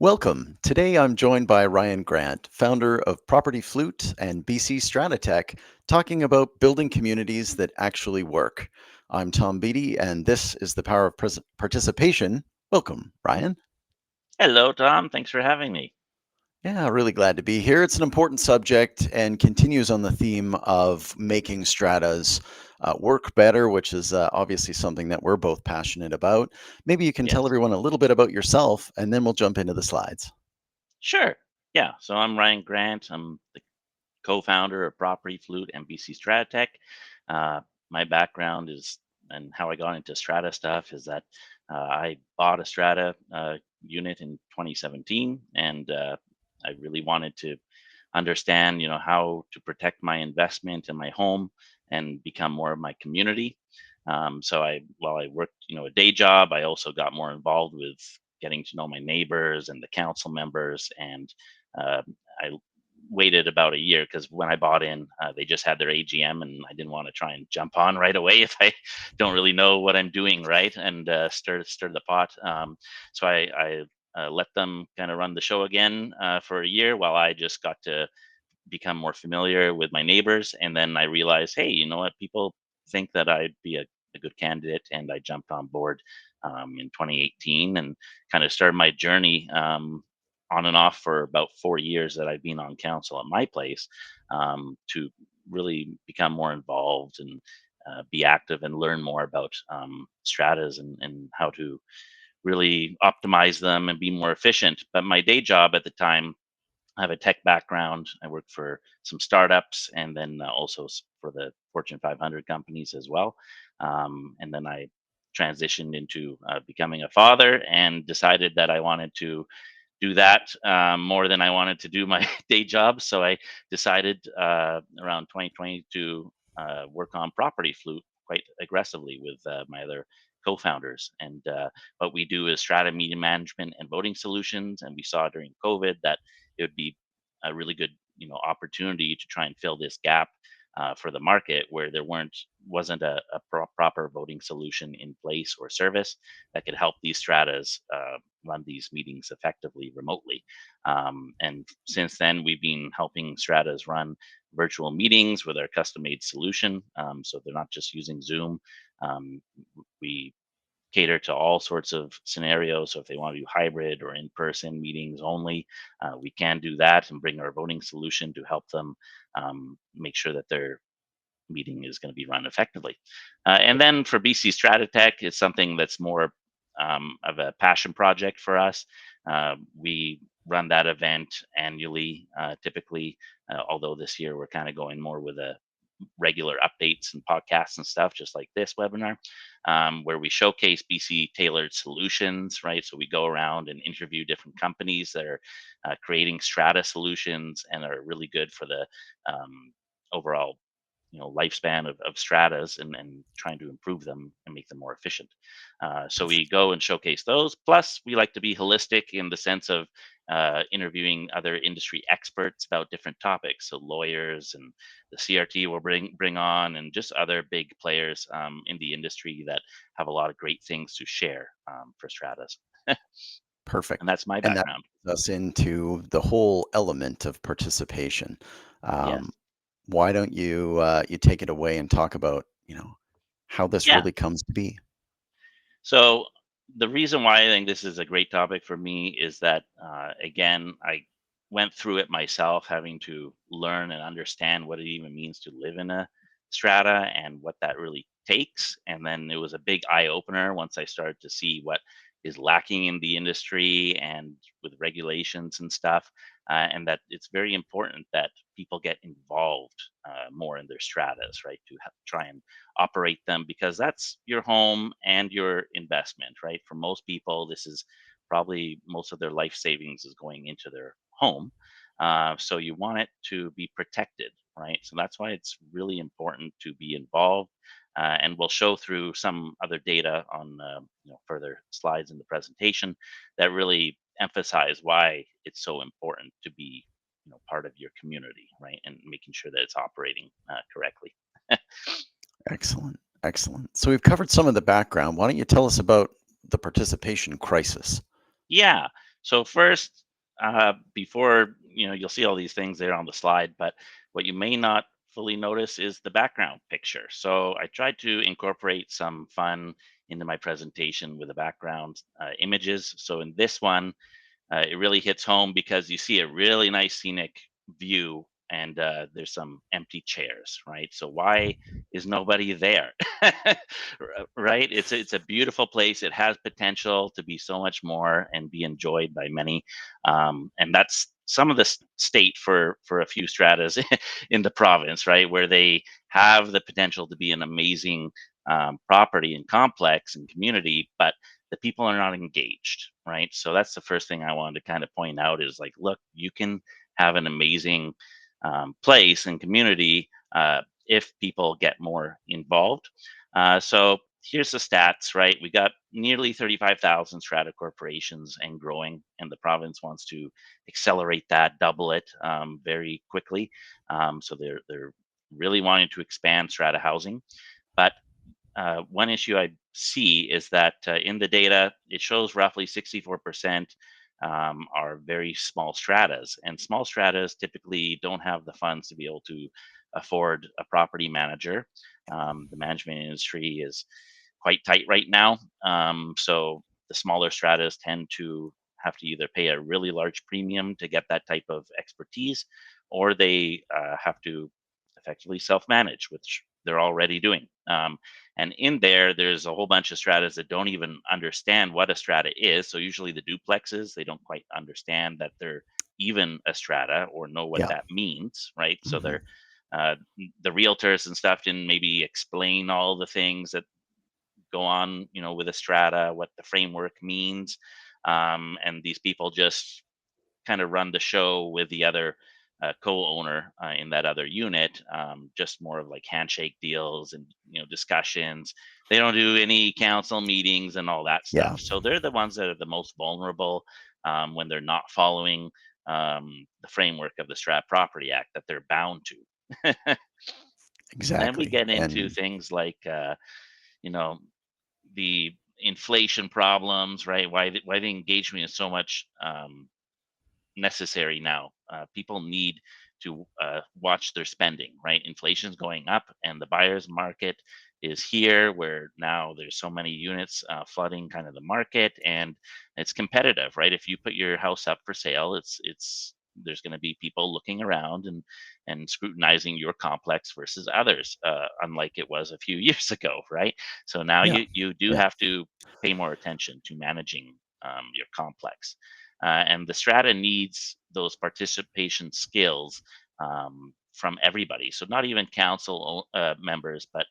Welcome. Today I'm joined by Ryan Grant, founder of PropertyFlute and BCStrataTech, talking about building communities that actually work. I'm Tom Beatty, and this is the power of participation. Welcome, Ryan. Hello, Tom. Thanks for having me. Yeah, really glad to be here. It's an important subject and continues on the theme of making stratas work better, which is obviously something that we're both passionate about. Maybe you can tell Yes. everyone a little bit about yourself, and then we'll jump into the slides. Sure. Yeah. So I'm Ryan Grant. I'm the co-founder of PropertyFlute and BCStrataTech. Uh, my background is and how I got into Strata stuff is that I bought a Strata unit in 2017, and I really wanted to understand, how to protect my investment in my home and become more of my community. While I worked, a day job, I also got more involved with getting to know my neighbors and the council members, and uh, I waited about a year because when I bought in, they just had their AGM, and I didn't want to try and jump on right away if I don't really know what I'm doing, right? And stir the pot. So I let them kind of run the show again for a year while I just got to become more familiar with my neighbors. And then I realized, hey, you know what? People think that I'd be a good candidate. And I jumped on board in 2018 and kind of started my journey on and off for about 4 years that I've been on council at my place to really become more involved and be active and learn more about stratas and how to really optimize them and be more efficient. But my day job at the time, I have a tech background. I worked for some startups and then also for the Fortune 500 companies as well. And then I transitioned into becoming a father and decided that I wanted to do that more than I wanted to do my day job. So I decided around 2020 to work on Property Flute quite aggressively with my other co-founders. And what we do is strata media management and voting solutions. And we saw during COVID that it would be a really good, opportunity to try and fill this gap for the market where there wasn't a proper voting solution in place or service that could help these stratas run these meetings effectively remotely. And since then, we've been helping stratas run virtual meetings with our custom made solution. So they're not just using Zoom. Um, we cater to all sorts of scenarios. So if they want to do hybrid or in-person meetings only, we can do that and bring our voting solution to help them make sure that their meeting is going to be run effectively. And then for BCStrataTech, it's something that's more of a passion project for us. We run that event annually, typically, although this year we're kind of going more with a regular updates and podcasts and stuff, just like this webinar, where we showcase BC tailored solutions, right? So we go around and interview different companies that are creating strata solutions and are really good for the overall lifespan of stratas and trying to improve them and make them more efficient. So we go and showcase those. Plus, we like to be holistic in the sense of interviewing other industry experts about different topics. So lawyers and the CRT will bring on, and just other big players in the industry that have a lot of great things to share for stratas. And Perfect. that's my And that background. brings us into the whole element of participation. Yes. Um, why don't you take it away and talk about how this Yeah. really comes to be? So the reason why I think this is a great topic for me is that again, I went through it myself, having to learn and understand what it even means to live in a strata and what that really takes. And then it was a big eye opener once I started to see what is lacking in the industry and with regulations and stuff. And that it's very important that people get involved more in their stratas, right? To try and operate them because that's your home and your investment, right? For most people, this is probably most of their life savings is going into their home. So you want it to be protected, right? So that's why it's really important to be involved. And we'll show through some other data on further slides in the presentation that really emphasize why it's so important to be part of your community, right? And making sure that it's operating correctly. Excellent. Excellent. So we've covered some of the background. Why don't you tell us about the participation crisis? Yeah. So first, before you'll see all these things there on the slide, but what you may not fully notice is the background picture. So I tried to incorporate some fun into my presentation with the background images. So in this one, it really hits home because you see a really nice scenic view and there's some empty chairs, right? So why is nobody there? Right? It's a beautiful place. It has potential to be so much more and be enjoyed by many, and that's some of the state for a few stratas in the province, right, where they have the potential to be an amazing property and complex and community, but the people are not engaged, right? So that's the first thing I wanted to kind of point out is like, look, you can have an amazing place and community if people get more involved. So here's the stats, right? We got nearly 35,000 strata corporations and growing, and the province wants to accelerate that, double it very quickly. So they're really wanting to expand strata housing, but one issue I see is that in the data, it shows roughly 64% are very small stratas. And small stratas typically don't have the funds to be able to afford a property manager. The management industry is quite tight right now. So the smaller stratas tend to have to either pay a really large premium to get that type of expertise, or they have to effectively self-manage, which they're already doing. And in there, there's a whole bunch of stratas that don't even understand what a strata is. So usually the duplexes, they don't quite understand that they're even a strata or know what Yeah. that means, right? So Hmm. they're uh, the realtors and stuff didn't maybe explain all the things that go on, with a strata, what the framework means, and these people just kind of run the show with the other co-owner in that other unit, just more of like handshake deals and discussions. They don't do any council meetings and all that Yeah. stuff. So they're the ones that are the most vulnerable when they're not following the framework of the Strat Property Act that they're bound to. Then we Exactly. get into And things like you know the inflation problems, right? Why the engagement is so much necessary now. People need to watch their spending, right? Inflation's going up, and the buyer's market is here, where now there's so many units flooding kind of the market, and it's competitive, right? If you put your house up for sale, it's there's going to be people looking around and scrutinizing your complex versus others, unlike it was a few years ago, right? So now yeah, you do yeah. have to pay more attention to managing your complex. And the strata needs those participation skills from everybody. So not even council members, but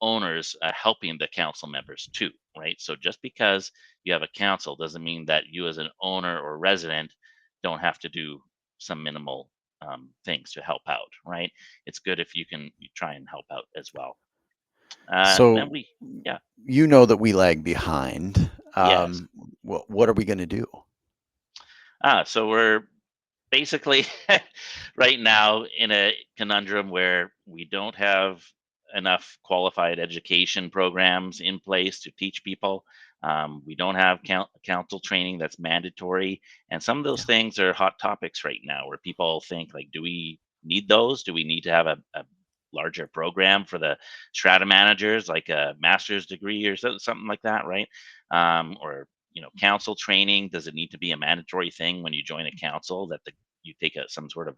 owners helping the council members too, right? So just because you have a council doesn't mean that you as an owner or resident don't have to do some minimal things to help out, right? It's good if you try and help out as well. Then So yeah, you know that we lag behind. yes. What are we going to do? So we're basically right now in a conundrum where we don't have enough qualified education programs in place to teach people. We don't have council training that's mandatory, and some of those Yeah. things are hot topics right now where people think like, do we need those? Do we need to have a larger program for the strata managers, like a master's degree or something like that, right? Or council training, does it need to be a mandatory thing when you join a council that you take some sort of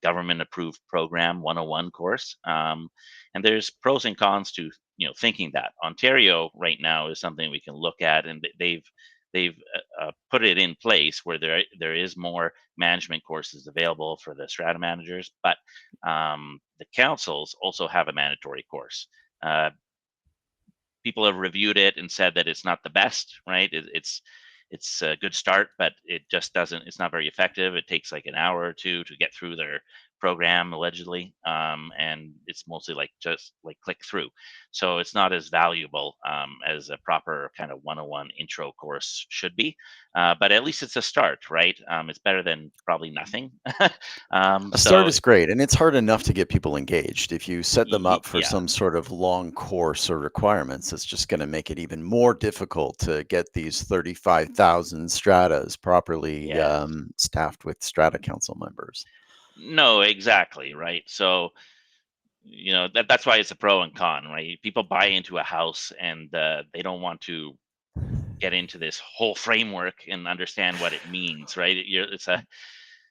government approved program 101 course? And there's pros and cons to thinking that. Ontario right now is something we can look at, and they've put it in place where there is more management courses available for the strata managers, but the councils also have a mandatory course. People have reviewed it and said that it's not the best, right? It's a good start, but it just doesn't. It's not very effective. It takes like an hour or two to get through their program allegedly, and it's mostly like just like click through. So it's not as valuable as a proper kind of 101 intro course should be. But at least it's a start, right? It's better than probably nothing. A start So is great, and it's hard enough to get people engaged. If you set them up for yeah, some sort of long course or requirements, it's just going to make it even more difficult to get these 35,000 stratas properly yes. staffed with strata council members. No, exactly, right? So that's why it's a pro and con, right? People buy into a house and they don't want to get into this whole framework and understand what it means, right?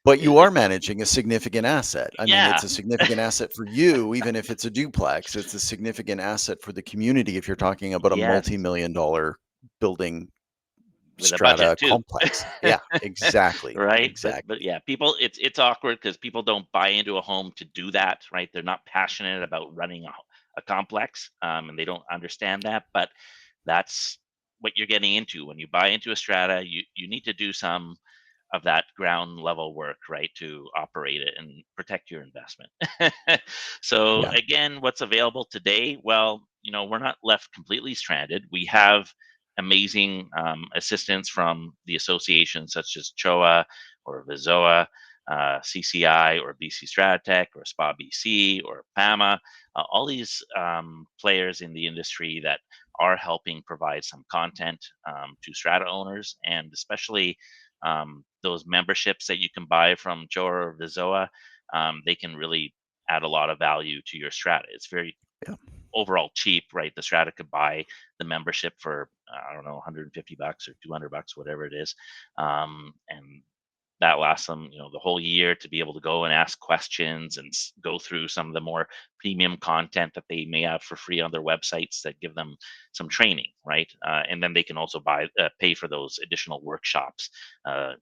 But you are It's managing a significant asset. I mean, yeah, it's a significant asset for you, even if it's a duplex. It's a significant asset for the community if you're talking about a yes, multi-million dollar building with a budget strata too. complex. Yeah, exactly. Right, but Exactly. yeah, people, it's awkward because people don't buy into a home to do that, right? They're not passionate about running a complex, and they don't understand that. But that's what you're getting into when you buy into a strata. You need to do some of that ground level work, right, to operate it and protect your investment. So Yeah. again, what's available today? Well, we're not left completely stranded. We have amazing assistance from the associations such as CHOA or VIZOA, CCI or BCStrataTech or SPA BC or PAMA, all these players in the industry that are helping provide some content to strata owners, and especially those memberships that you can buy from Joe or Vizoa. They can really add a lot of value to your strata. It's very Yeah. overall cheap, right? The strata could buy the membership for I don't know, 150 bucks or 200 bucks, whatever it is, and that lasts them, the whole year to be able to go and ask questions and go through some of the more premium content that they may have for free on their websites that give them some training, right? And then they can also pay for those additional workshops,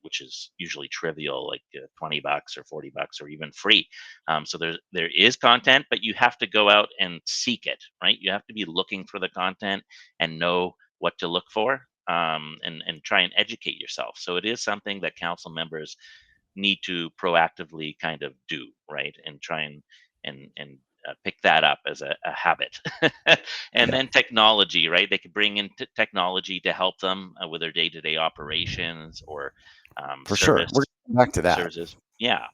which is usually trivial, like 20 bucks or 40 bucks or even free. So there is content, but you have to go out and seek it, right? You have to be looking for the content and know what to look for, and try and educate yourself. So it is something that council members need to proactively kind of do, right, and try and pick that up as a habit. And Yeah. then technology, right? They could bring in technology to help them with their day-to-day operations or For sure. We're back to that. services. Yeah,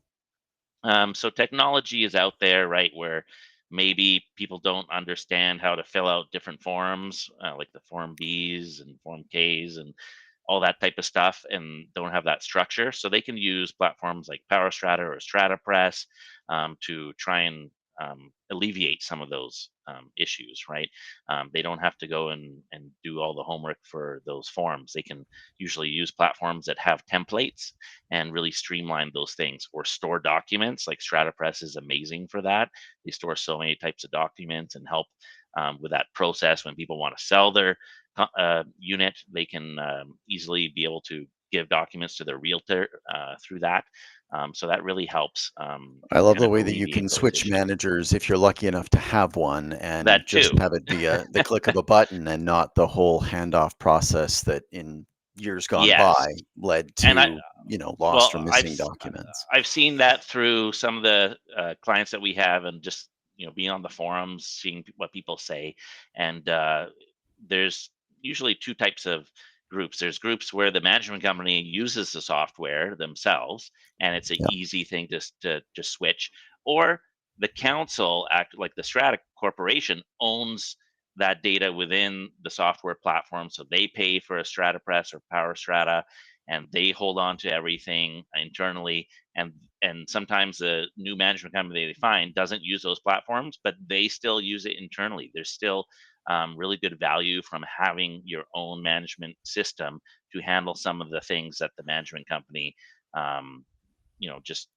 so technology is out there, right, where maybe people don't understand how to fill out different forms, like the Form Bs and Form Ks and all that type of stuff, and don't have that structure. So they can use platforms like PowerStrata or StrataPress to try and alleviate some of those issues, right? They don't have to go and do all the homework for those forms. They can usually use platforms that have templates and really streamline those things, or store documents. Like StrataPress is amazing for that. They store so many types of documents and help with that process. When people want to sell their unit, they can easily be able to give documents to their realtor through that. So that really helps I love kind the of way that you alleviate can those switch issues. managers if you're lucky enough to have one and That just too. have it be the click of a button and not the whole handoff process that in years gone Yes. by led And to, lost or well, missing documents. I've seen that through some of the clients that we have, and just being on the forums, seeing what people say, and there's usually two types of groups. There's groups where the management company uses the software themselves, and it's an Yeah. easy thing to switch, or the council act like the Strata Corporation owns that data within the software platform, so they pay for a StrataPress or Power Strata, and they hold on to everything internally. And sometimes the new management company they find doesn't use those platforms, but they still use it internally. There's still really good value from having your own management system to handle some of the things that the management company, um, just,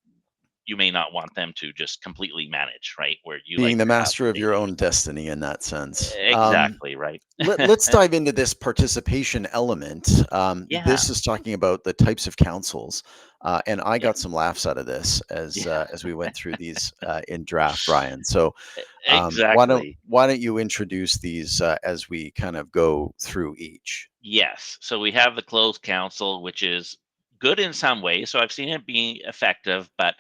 you may not want them to just completely manage, right, where you Being like the to have master the of your data own yourself. destiny in that sense. Exactly, right. Let's dive into this participation element. Yeah, This is talking about the types of councils, and I yeah, got some laughs out of this yeah. as we went through these in draft, Ryan. So Exactly. why don't you introduce these as we kind of go through each? Yes. So we have the closed council, which is good in some ways. So I've seen it being effective, but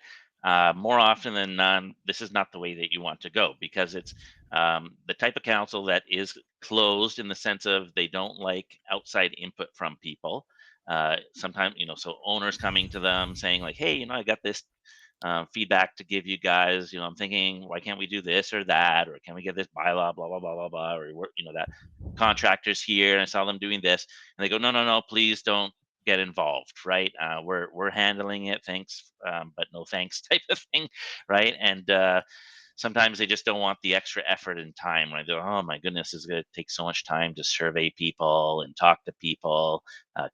more often than none, this is not the way that you want to go, because it's the type of council that is closed in the sense of they don't like outside input from people. Sometimes, so owners coming to them saying like, hey, I got this feedback to give you guys. I'm thinking, why can't we do this or that, or can we get this bylaw, blah blah blah blah blah, or that contractors here, and I saw them doing this, and they go, no, no, no, please don't get involved, right? We're handling it, thanks, but no thanks, type of thing, right? And sometimes they just don't want the extra effort and time, right? They're, oh my goodness, it's going to take so much time to survey people and talk to people,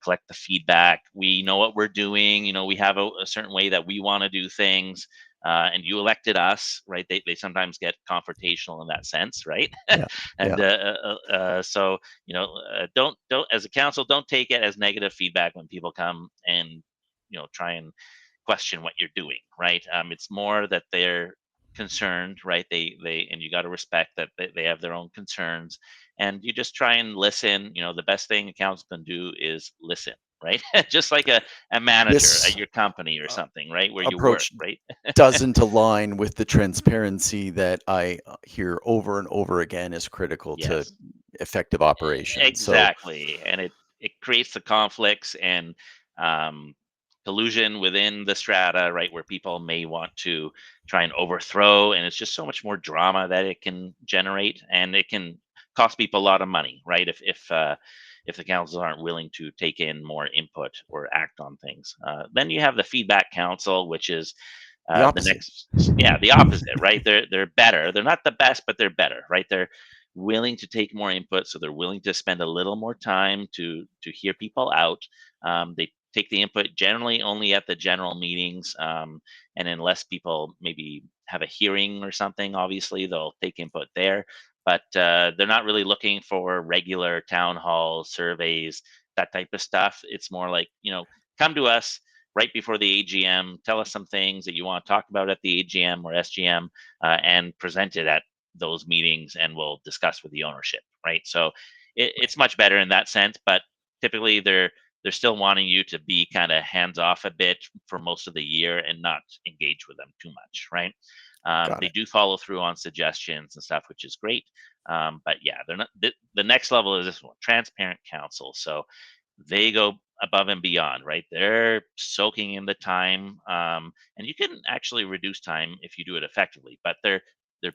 collect the feedback. We know what we're doing. We have a certain way that we want to do things. And you elected us, right? They sometimes get confrontational in that sense, right? Yeah. And Yeah. so don't, as a council, don't take it as negative feedback when people come and try and question what you're doing, right? It's more that they're concerned, right? They and you got to respect that they have their own concerns, and you just try and listen. The best thing a council can do is listen, right? Just like a manager at This your company or uh, something, right? Where you work, approach right? doesn't align with the transparency that I hear over and over again is critical to Yes. effective operation. So, Exactly, and it creates the conflicts and um, collusion within the strata, right, where people may want to try and overthrow, and it's just so much more drama that it can generate, and it can cost people a lot of money, right? If the councils aren't willing to take in more input or act on things, then you have the feedback council, which is the the opposite. next, yeah, the opposite, right? They're better. They're not the best, but they're better, right? They're willing to take more input, so they're willing to spend a little more time to hear people out. They take the input generally only at the general meetings, and unless people maybe have a hearing or something, obviously they'll take input there. But they're not really looking for regular town hall surveys, that type of stuff. It's more like, come to us right before the AGM, tell us some things that you want to talk about at the AGM or SGM, and present it at those meetings, and we'll discuss with the ownership, right? So it's much better in that sense, but typically they're still wanting you to be kind of hands off a bit for most of the year and not engage with them too much, right? Got They it. do follow through on suggestions and stuff, which is great. But yeah, they're not. The next level is this one, transparent council. So they go above and beyond, right? They're soaking in the time, and you can actually reduce time if you do it effectively. But they're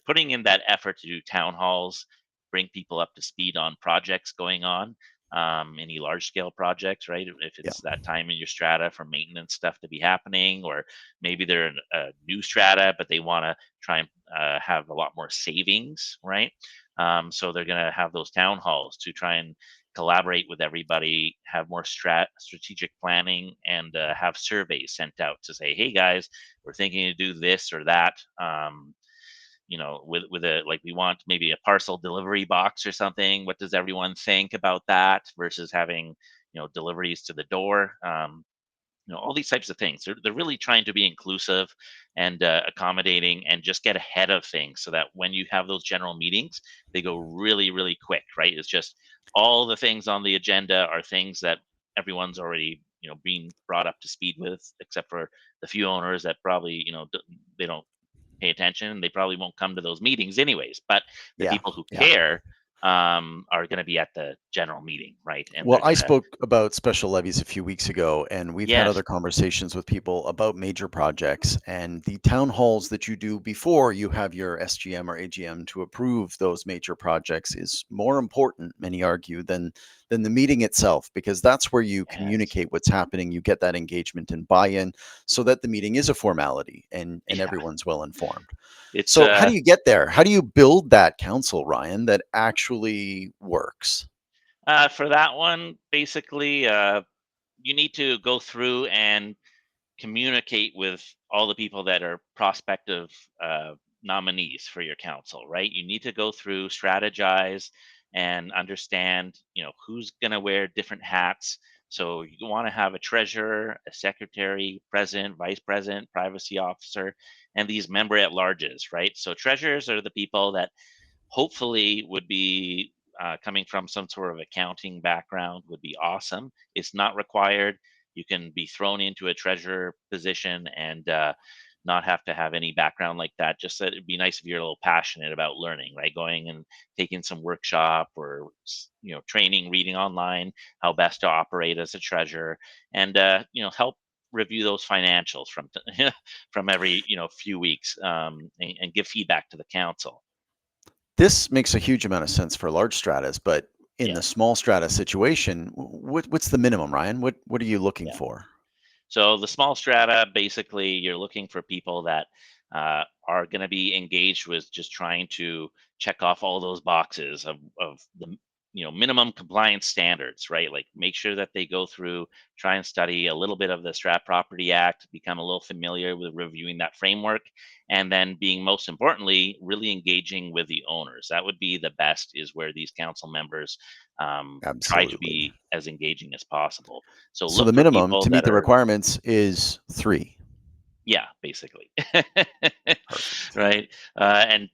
putting in that effort to do town halls, bring people up to speed on projects going on, any large scale projects, right? If Yeah. it's that time in your strata for maintenance stuff to be happening, or maybe they're in a new strata, but they want to try and have a lot more savings, right? So they're going to have those town halls to try and collaborate with everybody, have more strategic planning, and have surveys sent out to say, hey guys, we're thinking to do this or that. With a, like, we want maybe a parcel delivery box or something. What does everyone think about that versus having deliveries to the door? All these types of things. They're really trying to be inclusive and accommodating, and just get ahead of things so that when you have those general meetings, they go really, really quick, right? It's just all the things on the agenda are things that everyone's already, being brought up to speed with, except for the few owners that probably, they don't pay attention. They probably won't come to those meetings anyways. But the Yeah. people who Yeah. care are going to be at the general meeting, right? And Well, they're I going to, spoke about special levies a few weeks ago, and we've had yes, other conversations with people about major projects and the town halls that you do before you have your SGM or AGM to approve those major projects is more important, many argue, than the meeting itself, because that's where you yes, communicate what's happening, you get that engagement and buy-in so that the meeting is a formality and yeah. everyone's well informed. It's So, how do you get there? How do you build that council, Ryan, that actually works? For that one, basically, you need to go through and communicate with all the people that are prospective nominees for your council, right? You need to go through, strategize, and understand, who's going to wear different hats. So you want to have a treasurer, a secretary, president, vice president, privacy officer, and these member at larges, right? So treasurers are the people that hopefully would be coming from some sort of accounting background, would be awesome. It's not required. You can be thrown into a treasurer position and not have to have any background like that. Just that it'd be nice if you're a little passionate about learning, right? Going and taking some workshop or training, reading online how best to operate as a treasurer, and help review those financials from from every few weeks, and give feedback to the council. This makes a huge amount of sense for large stratas, but in Yeah, the small strata situation, what's the minimum, Ryan? What are you looking yeah. for? So the small strata, basically, you're looking for people that are going to be engaged with just trying to check off all those boxes of the minimum compliance standards, right? Like make sure that they go through, try and study a little bit of the Strat Property Act, become a little familiar with reviewing that framework, and then being most importantly, really engaging with the owners. That would be the best. Is where these council members try to Absolutely. be as engaging as possible. So So look the for minimum people to that meet the are, requirements is 3. yeah, basically. Perfect. Right? And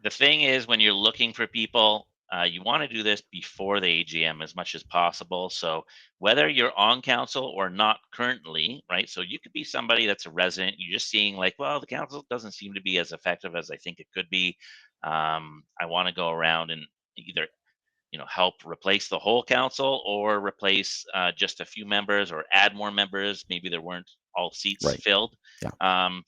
the thing is, when you're looking for people, you want to do this before the AGM as much as possible. So whether you're on council or not currently, right? So you could be somebody that's a resident. You're just seeing like, well, the council doesn't seem to be as effective as I think it could be. I want to go around and either help replace the whole council or replace just a few members or add more members. Maybe there weren't all seats Right. filled. Yeah.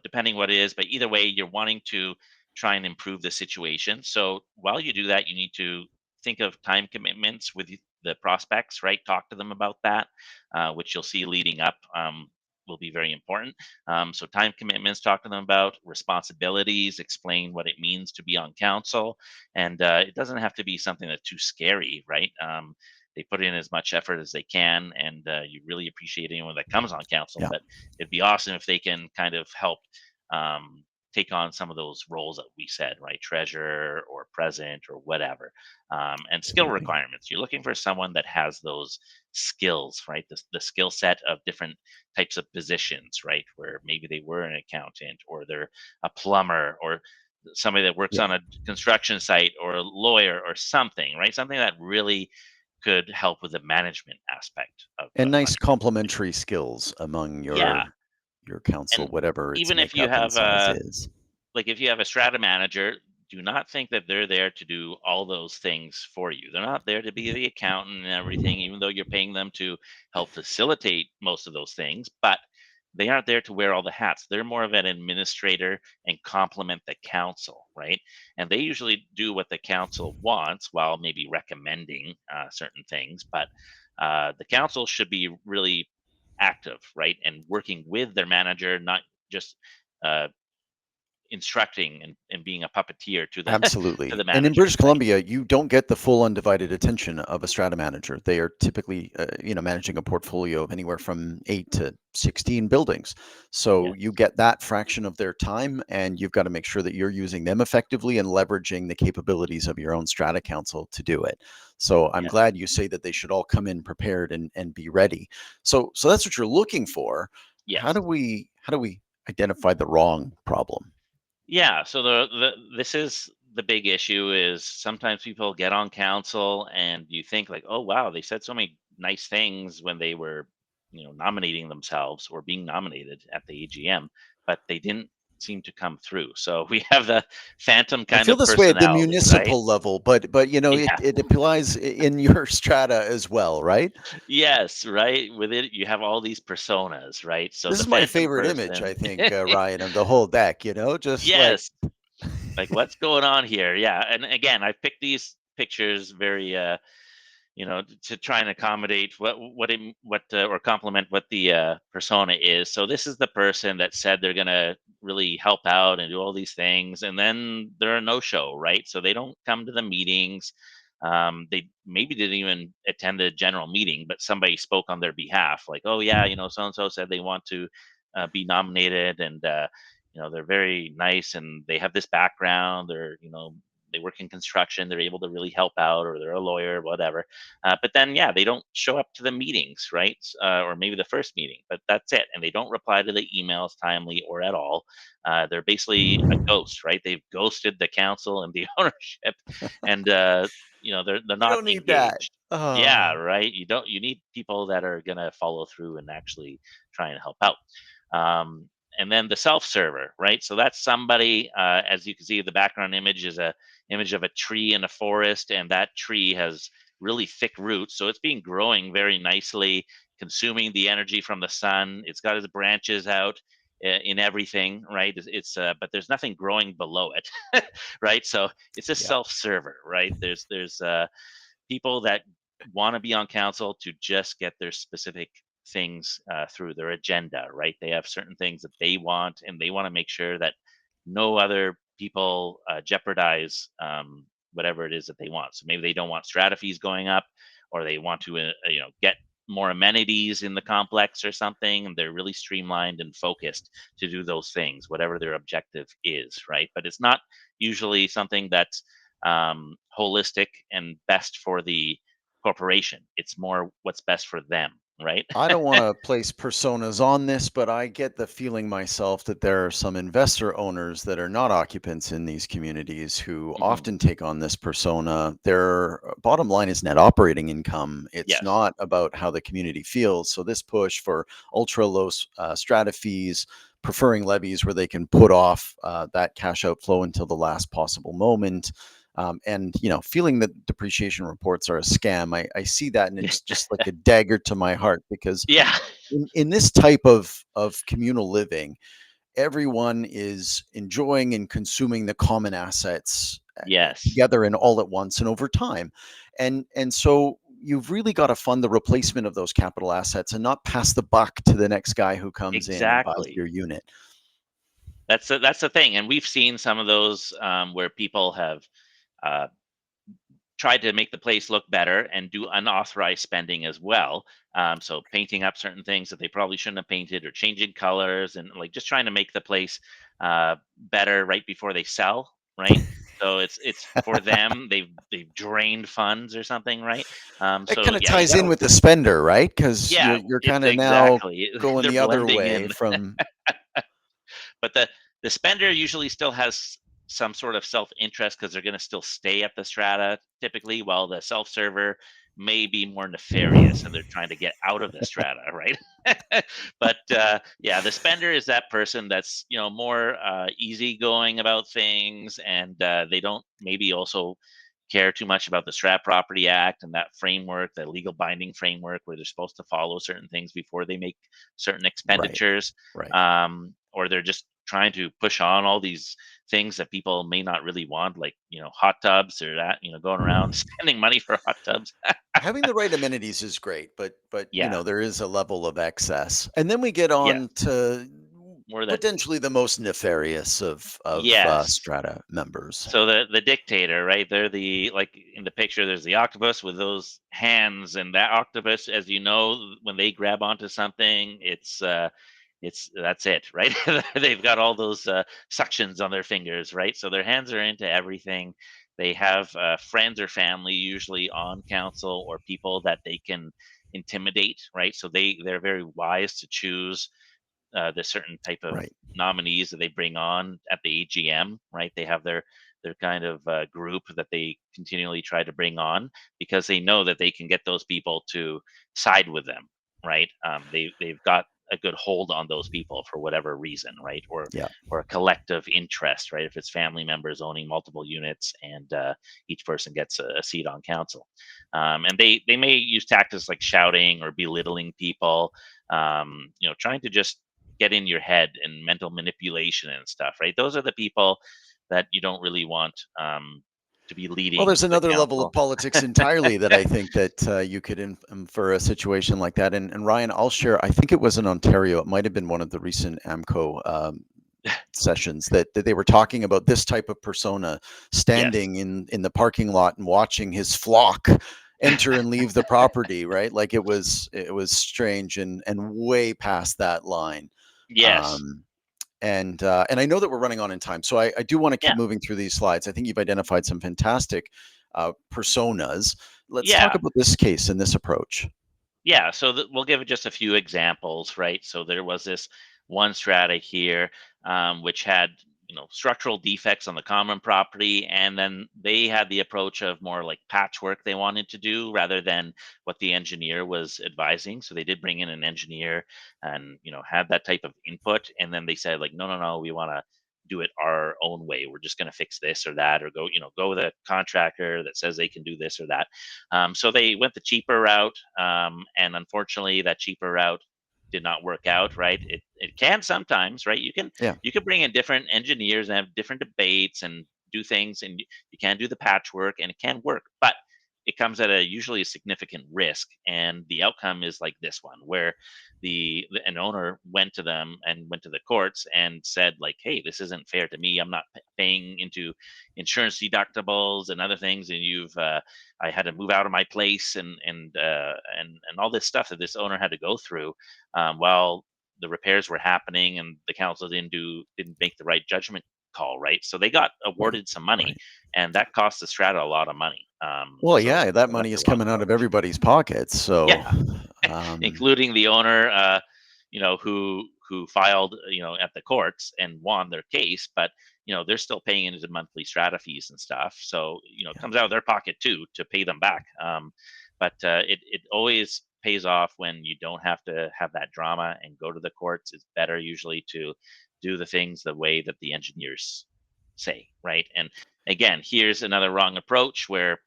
Depending what it is, but either way, you're wanting to try and improve the situation. So while you do that, you need to think of time commitments with the prospects, right? Talk to them about that, which you'll see leading up. Will be very important. So time commitments, talk to them about responsibilities, explain what it means to be on council, and it doesn't have to be something that's too scary, right? They put in as much effort as they can, and you really appreciate anyone that comes on council. Yeah. But it'd be awesome if they can kind of help um, take on some of those roles that we said, right? Treasurer or president or whatever. And skill Absolutely. requirements. You're looking for someone that has those skills, right? The skill set of different types of positions, right? Where maybe they were an accountant or they're a plumber or somebody that works Yeah. on a construction site or a lawyer or something, right? Something that really could help with the management aspect And of nice running a business. complementary skills among Yeah. your council, And whatever its even if you makeup and have size is. like if you have a strata manager, do not think that they're there to do all those things for you. They're not there to be the accountant and everything, even though you're paying them to help facilitate most of those things. But they aren't there to wear all the hats. They're more of an administrator and complement the council, right? And they usually do what the council wants while maybe recommending certain things. But the council should be really active, right? And working with their manager, not just uh, instructing and being a puppeteer to the to Absolutely. the And in manager, British right? Columbia, you don't get the full undivided attention of a strata manager. They are typically, managing a portfolio of anywhere from 8 to 16 buildings. So you Yes, get that fraction of their time, and you've got to make sure that you're using them effectively and leveraging the capabilities of your own strata council to do it. So I'm yes, glad you say that they should all come in prepared and be ready. So that's what you're looking for. How yes. do we identify the wrong problem? Yeah, so the this is the big issue is sometimes people get on council and you think like, "Oh wow, they said so many nice things when they were, nominating themselves or being nominated at the AGM, but they didn't seem to come through." So we have the phantom I kind feel of this way at the personality, right? municipal level, but Yeah. it applies in your strata as well, right? Yes, right? With it, you have all these personas, right? So This the is my phantom favorite image, I person. think, Ryan, of the whole deck. Just like Yes. Like, what's going on here? Yeah. And again, I picked these pictures very, to try and accommodate or complement what the persona is. So this is the person that said they're going to really help out and do all these things. And then they're a no show, right? So they don't come to the meetings. They maybe didn't even attend the general meeting, but somebody spoke on their behalf, like, "Oh yeah, so and so said they want to be nominated, and they're very nice, and they have this background. They work in construction. They're able to really help out, or they're a lawyer, whatever." But then, yeah, they don't show up to the meetings, right? Or maybe the first meeting, but that's it. And they don't reply to the emails timely or at all. They're basically a ghost, right? They've ghosted the council and the ownership, and they're we not don't need that. engaged. Yeah, Oh, right. You need people that are gonna follow through and actually try and help out. and then the self-server, right? So that's somebody, as you can see, the background image is a image of a tree in a forest, and that tree has really thick roots, so it's been growing very nicely, consuming the energy from the sun. It's got its branches out in everything, right? But there's nothing growing below it, right? So it's a Yeah. self-server, right? There's people that want to be on council to just get their specific things through their agenda, right? They have certain things that they want, and they want to make sure that no other people jeopardize whatever it is that they want. So maybe they don't want strata fees going up, or they want to, get more amenities in the complex or something, and they're really streamlined and focused to do those things, whatever their objective is, right? But it's not usually something that's holistic and best for the corporation. It's more what's best for them, right? I don't want to place personas on this, but I get the feeling myself that there are some investor owners that are not occupants in these communities who Hmm. often take on this persona. Their bottom line is net operating income. It's Yes. not about how the community feels. So, this push for ultra low strata fees, preferring levies where they can put off that cash outflow until the last possible moment. And feeling that depreciation reports are a scam, I see that, and it's just like a dagger to my heart because Yeah. in this type of communal living, everyone is enjoying and consuming the common assets Yes. together and all at once and over time, and so you've really got to fund the replacement of those capital assets and not pass the buck to the next guy who comes in and buys Exactly. your unit. That's the thing, and we've seen some of those where people have uh, tried to make the place look better and do unauthorized spending as well. So painting up certain things that they probably shouldn't have painted, or changing colors, and like just trying to make the place better right before they sell, right? So it's for them. They've drained funds or something, right? It So kind of yeah, you ties in gotta. with the spender, right? Because Yeah, you're it's kind of now exactly. going They're the other blending way in. from But the spender usually still has some sort of self-interest because they're going to still stay at the strata typically, while the self-server may be more nefarious and they're trying to get out of the strata, right? But yeah, the spender is that person that's more easygoing about things, and they don't maybe also care too much about the Strat Property Act and that framework, the legal binding framework, where they're supposed to follow certain things before they make certain right, expenditures, right. or they're just trying to push on all these things that people may not really want, like hot tubs, or that going around spending money for hot tubs. Having the right amenities is great, but Yeah. there is a level of excess. And then we get Yeah. on to More that. potentially the most nefarious of Yes. strata members. So the dictator, right? They're the, like in the picture, there's the octopus with those hands, and that octopus, as you know, when they grab onto something, it's that's it, right? They've got all those suctions on their fingers, right? So their hands are into everything. They have friends or family usually on council, or people that they can intimidate, right? So they're very wise to choose the certain type of Right. nominees that they bring on at the AGM, right? They have their kind of group that they continually try to bring on, because they know that they can get those people to side with them, right? They've got a good hold on those people for whatever reason, right? Yeah. Or a collective interest, right? If it's family members owning multiple units, and each person gets a seat on council, and they may use tactics like shouting or belittling people, trying to just get in your head, and mental manipulation and stuff, right? Those are the people that you don't really want to be Well, leading there's the another level of council. politics entirely that I think that you could infer a situation like that. And Ryan, I'll share. I think it was in Ontario. It might have been one of the recent AMCO sessions that they were talking about this type of persona Yes. standing in the parking lot and watching his flock enter and leave the property, right? Like it was strange and way past that line. Yes. um and I know that we're running on in time, so I do want to Yeah. keep moving through these slides. I think you've identified some fantastic personas. Let's talk Yeah. about this case and this approach. Yeah. So we'll give it just a few examples, right? So there was this one strata here, which had structural defects on the common property, and then they had the approach of more like patchwork they wanted to do rather than what the engineer was advising. So they did bring in an engineer and had that type of input, and then they said like, no, no, no, we want to do it our own way. We're just going to fix this or that, or go with a contractor that says they can do this or that. So they went the cheaper route, and unfortunately that cheaper route did not work out. Right, it can sometimes, right? Yeah. You could bring in different engineers and have different debates and do things, and you can do the patchwork and it can work, but it comes at a usually a significant risk. And the outcome is like this one, where an owner went to them and went to the courts and said like, hey, this isn't fair to me. I'm not paying into insurance deductibles and other things, and you've I had to move out of my place, and all this stuff that this owner had to go through while the repairs were happening, and the council didn't make the right judgment call, right? So they got Right. awarded some money, Right. and that cost the strata a lot of money. Well, So yeah, that that's money the is wrong coming out of approach. everybody's pockets. So, Yeah, um, including the owner, who filed, at the courts and won their case, but they're still paying into monthly strata fees and stuff. So it yeah, comes out of their pocket too to pay them back. But it always pays off when you don't have to have that drama and go to the courts. It's better usually to do the things the way that the engineers say, right? And again, here's another wrong approach where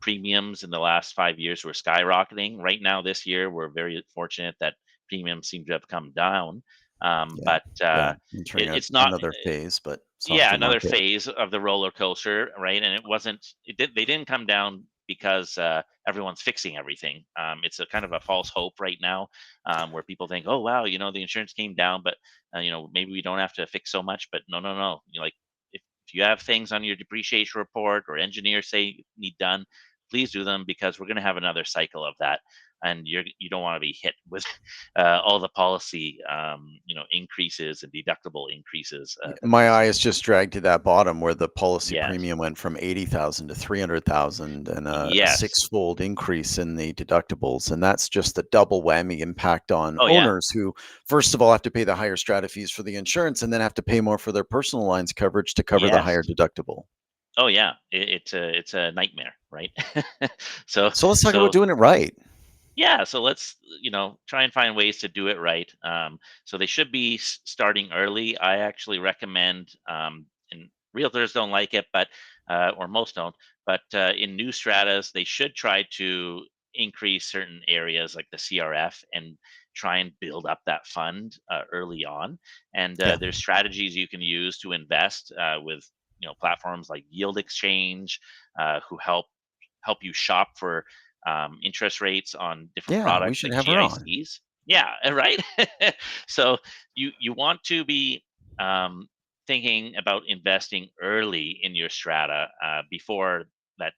premiums in the last 5 years were skyrocketing. Right now, this year, we're very fortunate that premiums seem to have come down. yeah, But yeah. Entering it's not, another phase, but yeah, softer another market. phase of the roller coaster, right? And they didn't come down because everyone's fixing everything. It's a kind of a false hope right now, where people think, oh wow, the insurance came down, but maybe we don't have to fix so much. But no, no, no. Like if you have things on your depreciation report or engineers say need done, please do them, because we're going to have another cycle of that, and you don't want to be hit with all the policy increases and deductible increases that My we eye see. is just dragged to that bottom where the policy Yes. premium went from 80,000 to 300,000 and a Yes. six-fold increase in the deductibles. And that's just the double whammy impact on Oh, yeah. owners who, first of all, have to pay the higher strata fees for the insurance and then have to pay more for their personal lines coverage to cover the Yes. higher deductible. Oh, yeah. It's a nightmare, right? So So let's talk about so doing it right. yeah, so let's try and find ways to do it right. So they should be starting early. I actually recommend, and realtors don't like it, but or most don't. But in new stratas, they should try to increase certain areas like the CRF and try and build up that fund early on. And Yeah. there's strategies you can use to invest with platforms like Yield Exchange, who help you shop for interest rates on different Yeah, we products should like have her on. GICs. Yeah, right. So you want to be um, thinking about investing early in your strata before that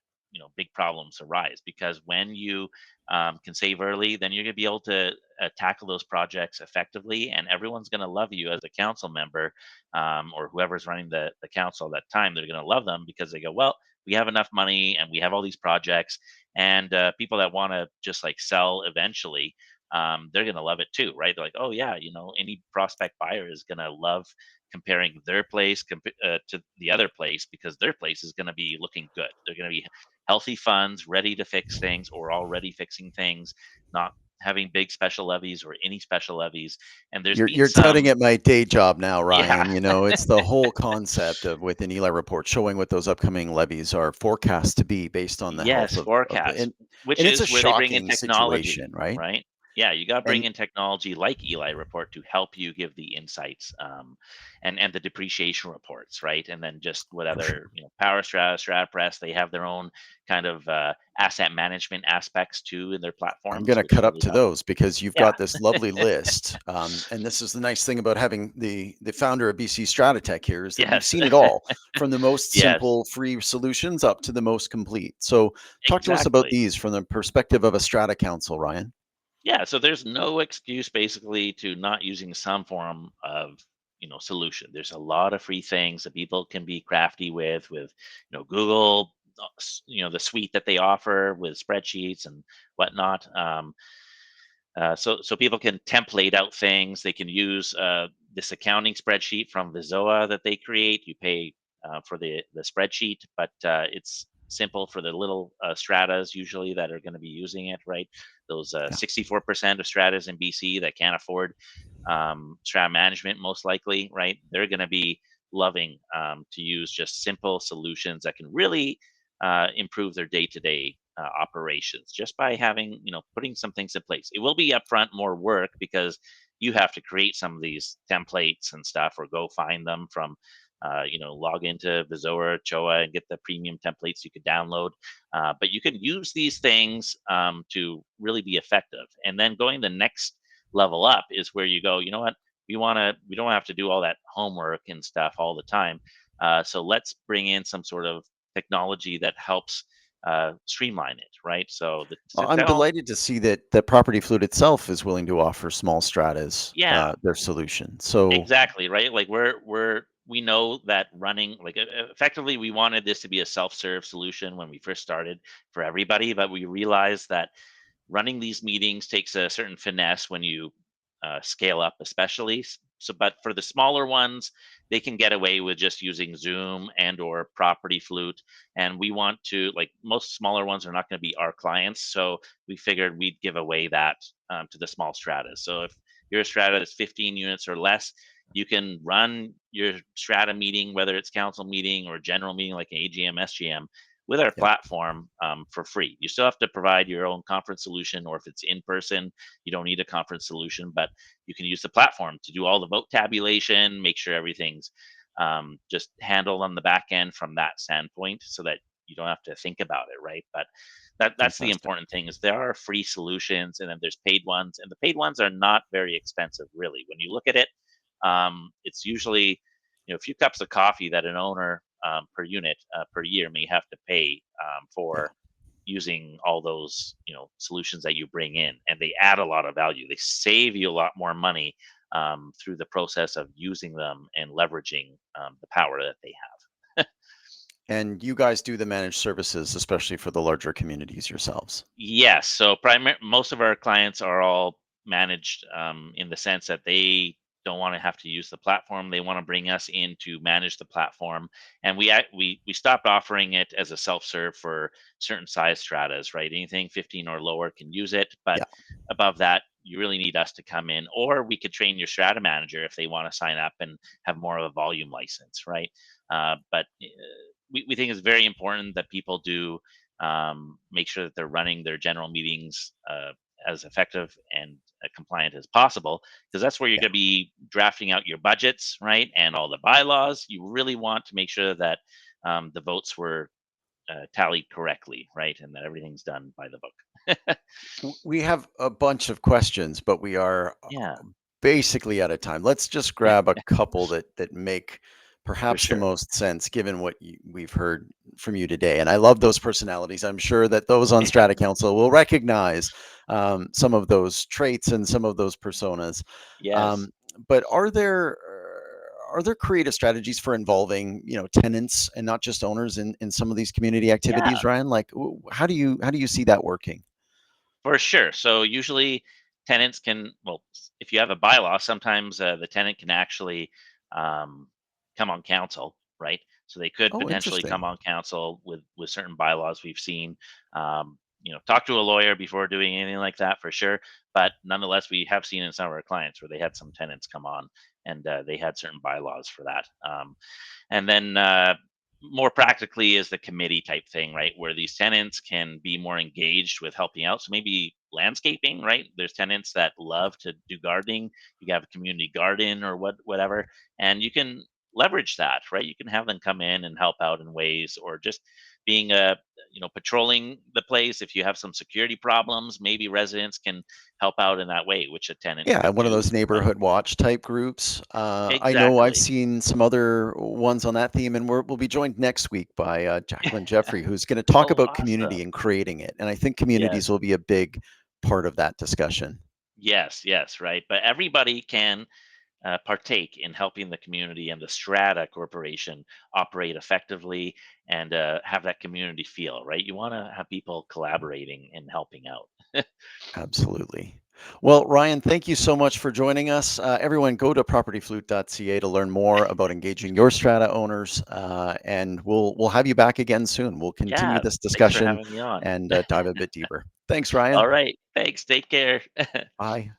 big problems arise. Because when you can save early, then you're going to be able to tackle those projects effectively, and everyone's going to love you as a council member, or whoever's running the council at that time. They're going to love them because they go, well, we have enough money and we have all these projects, and people that want to just like sell eventually, they're going to love it too, right? They're like, oh yeah, any prospect buyer is going to love comparing their place to the other place, because their place is going to be looking good. They're going to be healthy funds ready to fix things, or already fixing things, not having big special levies or any special levies. And there's been You're touting some. at my day job now, Yeah. Ryan. It's the whole concept of with an Eli report showing what those upcoming levies are forecast to be based on the health Yes, of the forecast, which and it's a is where they bring in shocking situation, technology, right? right? Yeah, you got to bring And in technology like Eli Report to help you give the insights, and the depreciation reports, right? And then just what for sure. other, Power Strata, StrataPress, they have their own kind of asset management aspects too in their I'm platforms, gonna which cut I up really to love. those because you've Yeah. got this lovely list. And this is the nice thing about having the founder of BCStrataTech here is that you've Yes. seen it all from the most Yes. simple free solutions up to the most complete. So talk to us about Exactly. these from the perspective of a strata council, Ryan. Yeah, so there's no excuse basically to not using some form of solution. There's a lot of free things that people can be crafty with Google, the suite that they offer with spreadsheets and whatnot. So people can template out things. They can use this accounting spreadsheet from Vizoa that they create. You pay for the spreadsheet, but it's simple for the little stratas usually that are going to be using it, right? Those Yeah. 64% of stratas in BC that can't afford strata management, most likely, right? They're going to be loving to use just simple solutions that can really improve their day-to-day operations just by having, putting some things in place. It will be upfront more work because you have to create some of these templates and stuff, or go find them from log into Vizoa or Choa and get the premium templates you could download. But you can use these things to really be effective. And then going the next level up is where you go, you know what? We don't have to do all that homework and stuff all the time. So let's bring in some sort of technology that helps streamline it, right? So Well, I'm delighted to see that Property Flute itself is willing to offer small stratas, yeah, their solution. So exactly, right? Like we know that running like effectively we wanted this to be a self-serve solution when we first started for everybody, but we realized that running these meetings takes a certain finesse when you scale up, especially. So, but for the smaller ones, they can get away with just using Zoom and or Property Flute. And we want to, like, most smaller ones are not going to be our clients, so we figured we'd give away that to the small stratas. So if you're a strata that's 15 units or less, you can run your strata meeting, whether it's council meeting or general meeting like an AGM, SGM, with our yeah, platform for free. You still have to provide your own conference solution, or if it's in person, you don't need a conference solution, but you can use the platform to do all the vote tabulation, make sure everything's just handled on the back end from that standpoint, so that you don't have to think about it, right? But that's the fantastic. important thing, is there are free solutions and then there's paid ones, and the paid ones are not very expensive, really. When you look at it, it's usually a few cups of coffee that an owner per unit per year may have to pay Yeah. for using all those solutions that you bring in, and they add a lot of value. They save you a lot more money through the process of using them and leveraging the power that they have. And you guys do the managed services, especially for the larger communities yourselves. Yes. So most of our clients are all managed in the sense that they don't want to have to use the platform. They want to bring us in to manage the platform, and we stopped offering it as a self-serve for certain size stratas. Right, anything 15 or lower can use it, but Yeah. above that, you really need us to come in, or we could train your strata manager if they want to sign up and have more of a volume license. Right, but we think it's very important that people do make sure that they're running their general meetings as effective and compliant as possible, because that's where you're Yeah. going to be drafting out your budgets, right? And all the bylaws. You really want to make sure that the votes were tallied correctly, right? And that everything's done by the book. We have a bunch of questions, but we are Yeah, basically out of time. Let's just grab a couple that make for perhaps the sure. most sense given what we've heard from you today. And I love those personalities. I'm sure that those on Strata Council will recognize some of those traits and some of those personas. Yes. Um, but are there creative strategies for involving tenants and not just owners in some of these community Yeah. activities, Ryan? Like, how do you see that working? For sure. So usually tenants can, well, if you have a bylaw, sometimes the tenant can actually um, come on council, right? So they could Oh, potentially come interesting. on council with certain bylaws we've seen. Talk to a lawyer before doing anything like that for sure. But nonetheless, we have seen in some of our clients where they had some tenants come on and they had certain bylaws for that. And then more practically is the committee type thing, right? Where these tenants can be more engaged with helping out. So maybe landscaping, right? There's tenants that love to do gardening. You have a community garden or whatever, and you can leverage that, right? You can have them come in and help out in ways, or just being a patrolling the place. If you have some security problems, maybe residents can help out in that way, which a tenant Yeah, could one of do. those neighborhood watch type groups. I know I've Exactly. seen some other ones on that theme, and we'll be joined next week by Jacqueline Jeffrey, who's going to talk Oh, about community awesome. and creating it. And I think communities Yes. will be a big part of that discussion. Yes, yes, right. But everybody can partake in helping the community and the Strata Corporation operate effectively and have that community feel, right? You want to have people collaborating and helping out. Absolutely. Well, Ryan, thank you so much for joining us. Everyone, go to propertyflute.ca to learn more about engaging your strata owners, and we'll have you back again soon. We'll continue Yeah, this thanks for discussion having me on. and dive a bit deeper. Thanks, All Ryan. right, thanks. Take care. Bye.